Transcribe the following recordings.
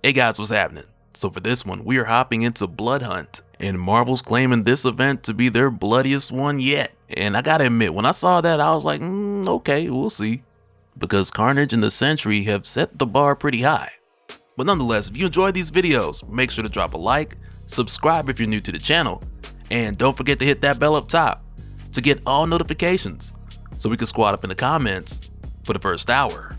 Hey guys, what's happening? So for this one, we are hopping into Blood Hunt, and Marvel's claiming this event to be their bloodiest one yet. And I gotta admit, when I saw that, I was like, okay, we'll see. Because Carnage and the Sentry have set the bar pretty high. But nonetheless, if you enjoyed these videos, make sure to drop a like, subscribe if you're new to the channel, and don't forget to hit that bell up top to get all notifications so we can squad up in the comments for the first hour.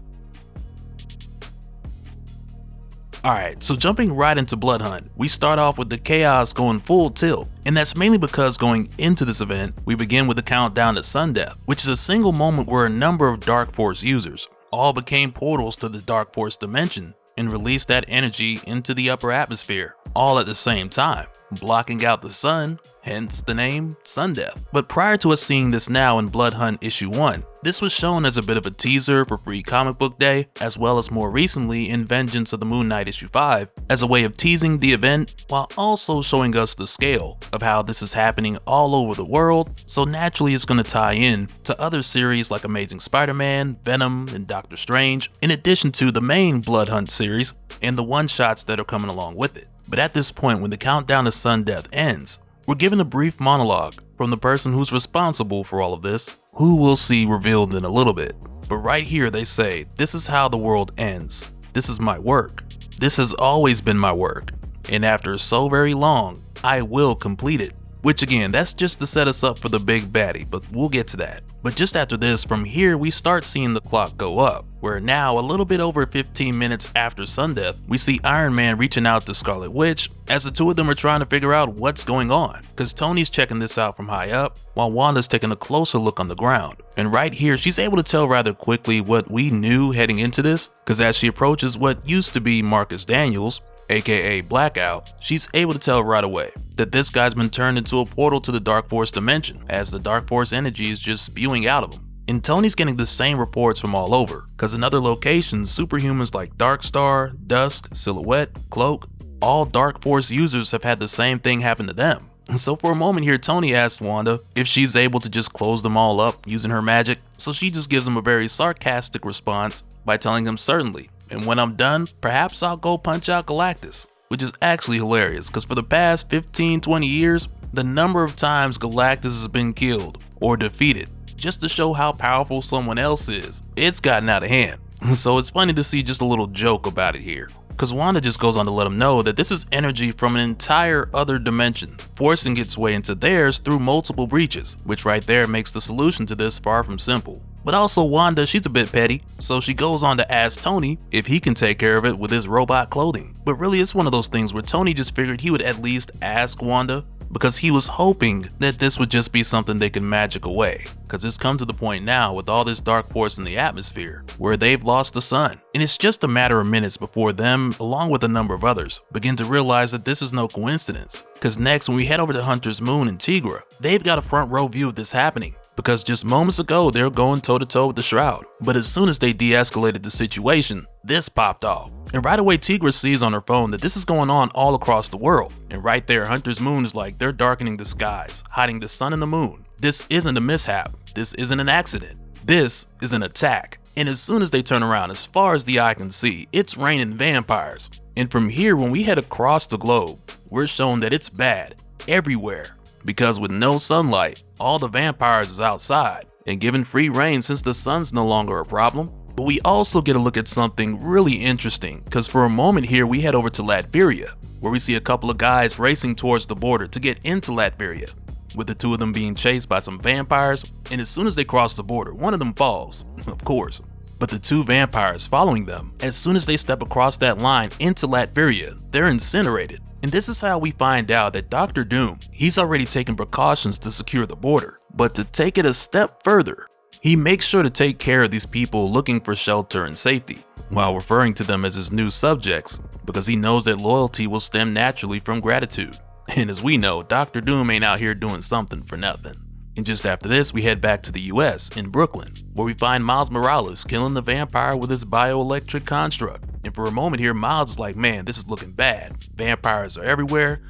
Alright, so jumping right into Blood Hunt, we start off with the chaos going full tilt, and that's mainly because going into this event, we begin with the countdown to Sun Death, which is a single moment where a number of Dark Force users all became portals to the Dark Force dimension and released that energy into the upper atmosphere, all at the same time, blocking out the sun, hence the name Sun Death. But prior to us seeing this now in Blood Hunt issue 1, this was shown as a bit of a teaser for Free Comic Book Day, as well as more recently in Vengeance of the Moon Knight issue 5, as a way of teasing the event while also showing us the scale of how this is happening all over the world, so naturally it's going to tie in to other series like Amazing Spider-Man, Venom, and Doctor Strange, in addition to the main Blood Hunt series and the one-shots that are coming along with it. But at this point, when the countdown to Sun Death ends, we're given a brief monologue from the person who's responsible for all of this, who we'll see revealed in a little bit. But right here they say, "This is how the world ends. This is my work. This has always been my work. And after so very long, I will complete it." Which again, that's just to set us up for the big baddie, but we'll get to that. But just after this, from here we start seeing the clock go up, where now a little bit over 15 minutes after Sun Death, we see Iron Man reaching out to Scarlet Witch as the two of them are trying to figure out what's going on, because Tony's checking this out from high up, while Wanda's taking a closer look on the ground. And right here, she's able to tell rather quickly what we knew heading into this, because as she approaches what used to be Marcus Daniels, aka Blackout, she's able to tell right away that this guy's been turned into a portal to the Dark Force dimension, as the Dark Force energy is just spewing out of him. And Tony's getting the same reports from all over, because in other locations, superhumans like Darkstar, Dusk, Silhouette, Cloak, all Dark Force users have had the same thing happen to them. And so for a moment here, Tony asks Wanda if she's able to just close them all up using her magic, so she just gives him a very sarcastic response by telling him certainly, and when I'm done, perhaps I'll go punch out Galactus. Which is actually hilarious, because for the past 15-20 years, the number of times Galactus has been killed or defeated, just to show how powerful someone else is, it's gotten out of hand. So it's funny to see just a little joke about it here, because Wanda just goes on to let him know that this is energy from an entire other dimension, forcing its way into theirs through multiple breaches, which right there makes the solution to this far from simple. But also Wanda, she's a bit petty, so she goes on to ask Tony if he can take care of it with his robot clothing. But really it's one of those things where Tony just figured he would at least ask Wanda, because he was hoping that this would just be something they could magic away. Because it's come to the point now with all this Dark Force in the atmosphere where they've lost the sun. And it's just a matter of minutes before them, along with a number of others, begin to realize that this is no coincidence. Because next, when we head over to Hunter's Moon and Tigra, they've got a front row view of this happening. Because just moments ago, they were going toe-to-toe with the Shroud. But as soon as they de-escalated the situation, this popped off. And right away, Tigra sees on her phone that this is going on all across the world. And right there, Hunter's Moon is like, they're darkening the skies, hiding the sun and the moon. This isn't a mishap. This isn't an accident. This is an attack. And as soon as they turn around, as far as the eye can see, it's raining vampires. And from here, when we head across the globe, we're shown that it's bad everywhere. Because with no sunlight, all the vampires is outside and given free reign since the sun's no longer a problem. But we also get a look at something really interesting, because for a moment here we head over to Latveria, where we see a couple of guys racing towards the border to get into Latveria, with the two of them being chased by some vampires. And as soon as they cross the border, one of them falls, of course. But the two vampires following them, as soon as they step across that line into Latveria, they're incinerated. And this is how we find out that Dr. Doom, he's already taken precautions to secure the border. But to take it a step further, he makes sure to take care of these people looking for shelter and safety, while referring to them as his new subjects, because he knows that loyalty will stem naturally from gratitude. And as we know, Dr. Doom ain't out here doing something for nothing. And just after this, we head back to the US in Brooklyn, where we find Miles Morales killing the vampire with his bioelectric construct. And for a moment here, Miles is like, man, this is looking bad. Vampires are everywhere.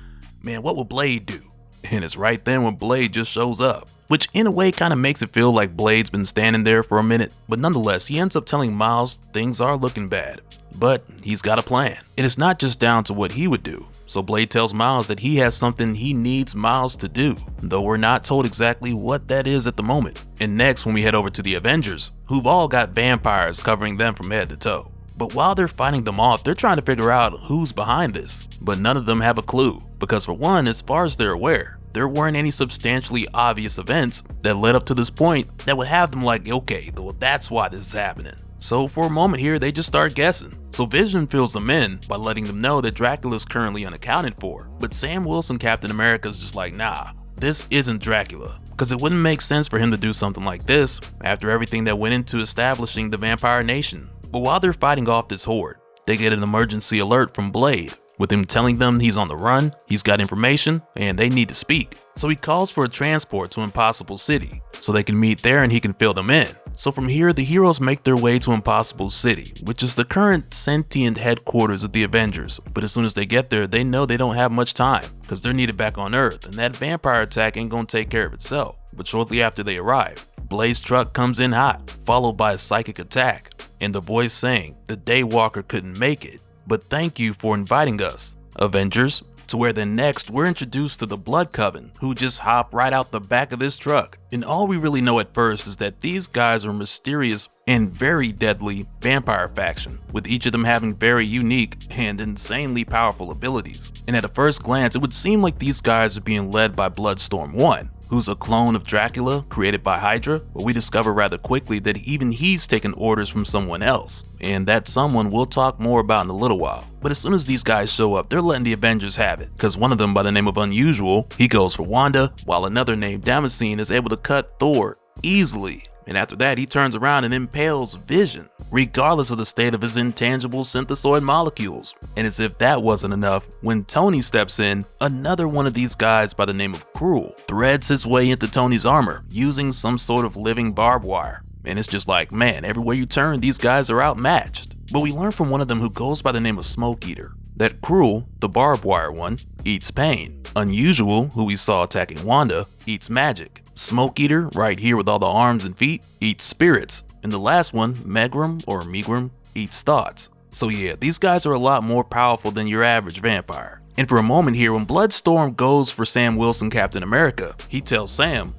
Man, what will Blade do? And it's right then when Blade just shows up, which in a way kind of makes it feel like Blade's been standing there for a minute, but nonetheless he ends up telling Miles things are looking bad, but he's got a plan. And it's not just down to what he would do. So Blade tells Miles that he has something he needs Miles to do, though we're not told exactly what that is at the moment. And next, when we head over to the Avengers, who've all got vampires covering them from head to toe. But while they're fighting them off, they're trying to figure out who's behind this, but none of them have a clue, because for one, as far as they're aware, there weren't any substantially obvious events that led up to this point that would have them like, okay, well that's why this is happening. So for a moment here, they just start guessing. So Vision fills them in by letting them know that Dracula is currently unaccounted for. But Sam Wilson, Captain America, is just like, nah, this isn't Dracula. Because it wouldn't make sense for him to do something like this after everything that went into establishing the vampire nation. But while they're fighting off this horde, they get an emergency alert from Blade, with him telling them he's on the run, he's got information, and they need to speak. So he calls for a transport to Impossible City, so they can meet there and he can fill them in. So from here, the heroes make their way to Impossible City, which is the current sentient headquarters of the Avengers. But as soon as they get there, they know they don't have much time, because they're needed back on Earth, and that vampire attack ain't gonna take care of itself. But shortly after they arrive, Blade's truck comes in hot, followed by a psychic attack, and the voice saying the Daywalker couldn't make it, but thank you for inviting us, Avengers. To where then next we're introduced to the Blood Coven, who just hop right out the back of this truck. And all we really know at first is that these guys are a mysterious and very deadly vampire faction, with each of them having very unique and insanely powerful abilities. And at a first glance, it would seem like these guys are being led by Bloodstorm 1, who's a clone of Dracula created by Hydra, but we discover rather quickly that even he's taken orders from someone else, and that someone we'll talk more about in a little while. But as soon as these guys show up, they're letting the Avengers have it, because one of them by the name of Unusual, he goes for Wanda, while another named Damascene is able to cut Thor easily. And after that, he turns around and impales Vision, regardless of the state of his intangible synthesoid molecules. And as if that wasn't enough, when Tony steps in, another one of these guys by the name of Cruel threads his way into Tony's armor, using some sort of living barbed wire. And it's just like, man, everywhere you turn, these guys are outmatched. But we learn from one of them, who goes by the name of Smoke Eater, that Cruel, the barbed wire one, eats pain. Unusual, who we saw attacking Wanda, eats magic. Smoke Eater, right here with all the arms and feet, eats spirits. And the last one, Megrim or Megrim, eats thoughts. So yeah, these guys are a lot more powerful than your average vampire. And for a moment here, when Bloodstorm goes for Sam Wilson, Captain America, he tells Sam,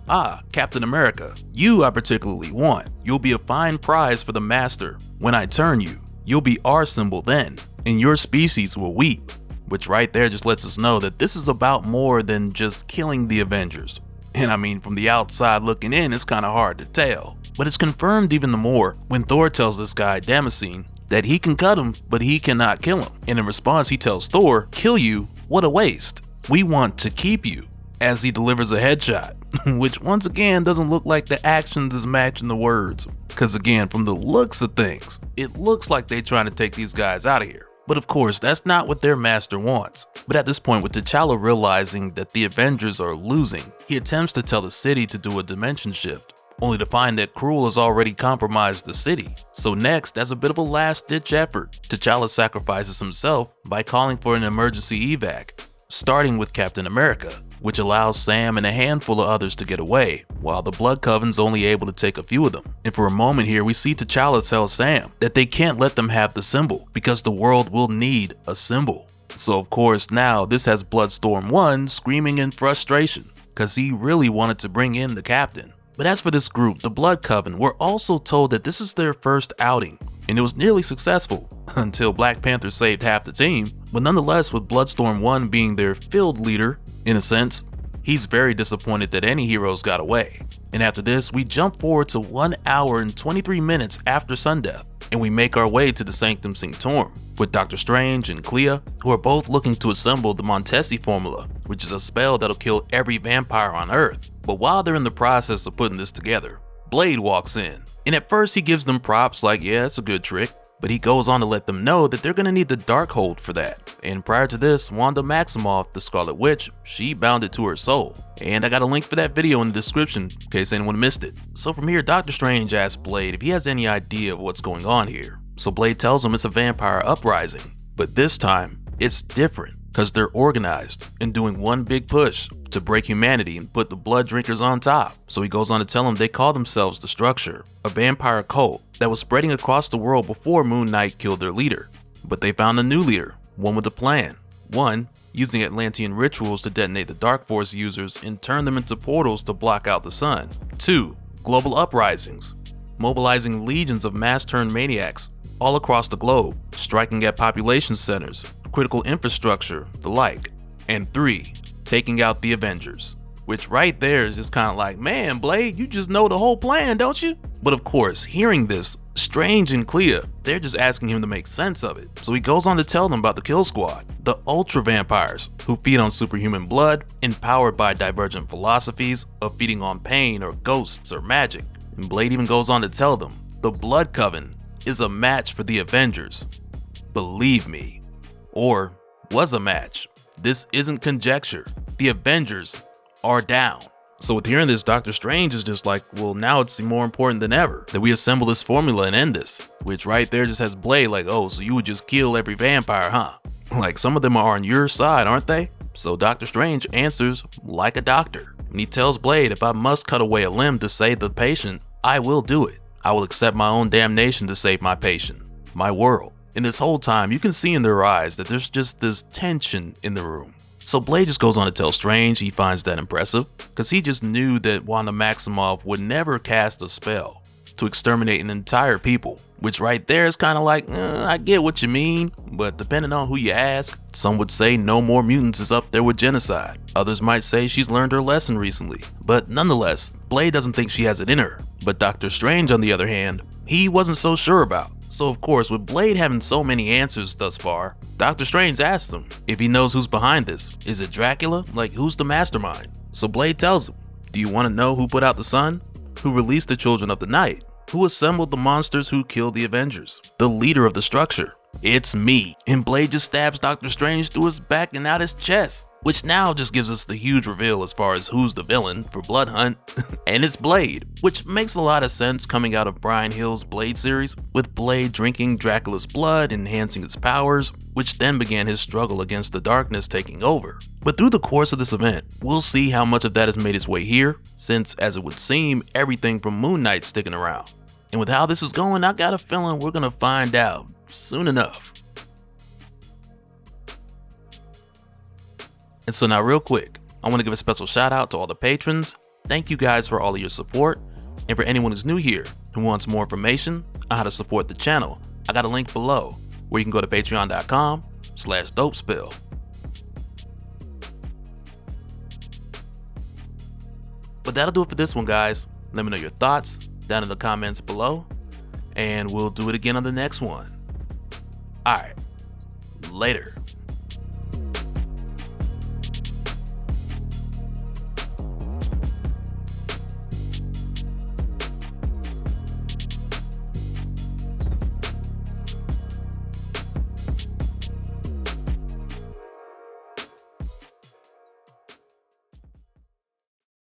Captain America, you I particularly want. You'll be a fine prize for the Master. When I turn you, you'll be our symbol then, and your species will weep. Which right there just lets us know that this is about more than just killing the Avengers. And I mean, from the outside looking in, it's kind of hard to tell. But it's confirmed even the more when Thor tells this guy, Damascene, that he can cut him, but he cannot kill him. And in response, he tells Thor, kill you? What a waste. We want to keep you, as he delivers a headshot, which once again doesn't look like the actions is matching the words. Because again, from the looks of things, it looks like they're trying to take these guys out of here. But of course, that's not what their master wants. But at this point, with T'Challa realizing that the Avengers are losing, he attempts to tell the city to do a dimension shift, only to find that Cruel has already compromised the city. So next, as a bit of a last-ditch effort, T'Challa sacrifices himself by calling for an emergency evac, starting with Captain America, which allows Sam and a handful of others to get away, while the Blood Coven's only able to take a few of them. And for a moment here, we see T'Challa tell Sam that they can't let them have the symbol, because the world will need a symbol. So of course now this has Bloodstorm 1 screaming in frustration, because he really wanted to bring in the captain. But as for this group, the Blood Coven, we're also told that this is their first outing, and it was nearly successful, until Black Panther saved half the team. But nonetheless, with Bloodstorm 1 being their field leader, in a sense, he's very disappointed that any heroes got away. And after this, we jump forward to 1 hour and 23 minutes after Sundeath, and we make our way to the Sanctum Sanctorum, with Doctor Strange and Clea, who are both looking to assemble the Montesi formula, which is a spell that'll kill every vampire on Earth. But while they're in the process of putting this together, Blade walks in, and at first he gives them props like, yeah, it's a good trick, but he goes on to let them know that they're gonna need the Darkhold for that. And prior to this, Wanda Maximoff, the Scarlet Witch, she bound it to her soul. And I got a link for that video in the description in case anyone missed it. So from here, Doctor Strange asks Blade if he has any idea of what's going on here. So Blade tells him it's a vampire uprising, but this time, it's different. because they're organized and doing one big push to break humanity and put the blood drinkers on top. So he goes on to tell them they call themselves the Structure, a vampire cult that was spreading across the world before Moon Knight killed their leader. But they found a new leader, one with a plan. One, using Atlantean rituals to detonate the Dark Force users and turn them into portals to block out the sun. 2, global uprisings, mobilizing legions of mass-turned maniacs all across the globe, striking at population centers, critical infrastructure, the like. And 3, taking out the Avengers. Which right there is just kind of like, man, Blade, you just know the whole plan, don't you? But of course, hearing this, Strange and Clea, they're just asking him to make sense of it. So he goes on to tell them about the Kill Squad, the Ultra Vampires, who feed on superhuman blood, empowered by divergent philosophies of feeding on pain or ghosts or magic. And Blade even goes on to tell them, the Blood Coven is a match for the Avengers. Believe me. Or was a match. This isn't conjecture. The Avengers are down. So with hearing this, Doctor Strange is just like, well, now it's more important than ever that we assemble this formula and end this. Which right there just has Blade like, oh, so you would just kill every vampire, huh? Like, some of them are on your side, aren't they? So Doctor Strange answers like a doctor. And he tells Blade, if I must cut away a limb to save the patient, I will do it. I will accept my own damnation to save my patient, my world. And this whole time, you can see in their eyes that there's just this tension in the room. So Blade just goes on to tell Strange he finds that impressive, because he just knew that Wanda Maximoff would never cast a spell to exterminate an entire people, which right there is kind of like, I get what you mean, but depending on who you ask, some would say no more mutants is up there with genocide. Others might say she's learned her lesson recently, but nonetheless, Blade doesn't think she has it in her. But Doctor Strange, on the other hand, he wasn't so sure about. So of course, with Blade having so many answers thus far, Doctor Strange asks him if he knows who's behind this. Is it Dracula? Like, who's the mastermind? So Blade tells him, do you want to know who put out the sun? Who released the Children of the Night? Who assembled the monsters who killed the Avengers? The leader of the Structure. It's me. And Blade just stabs Doctor Strange through his back and out his chest. Which now just gives us the huge reveal as far as who's the villain for Blood Hunt, and it's Blade, which makes a lot of sense coming out of Bryan Hill's Blade series, with Blade drinking Dracula's blood, enhancing its powers, which then began his struggle against the darkness taking over. But through the course of this event, we'll see how much of that has made its way here, since as it would seem, everything from Moon Knight's sticking around. And with how this is going, I got a feeling we're gonna find out soon enough. And so now real quick, I want to give a special shout out to all the patrons. Thank you guys for all of your support. And for anyone who's new here who wants more information on how to support the channel, I got a link below where you can go to patreon.com/dopespill. But that'll do it for this one, guys. Let me know your thoughts down in the comments below, and we'll do it again on the next one. Alright, later.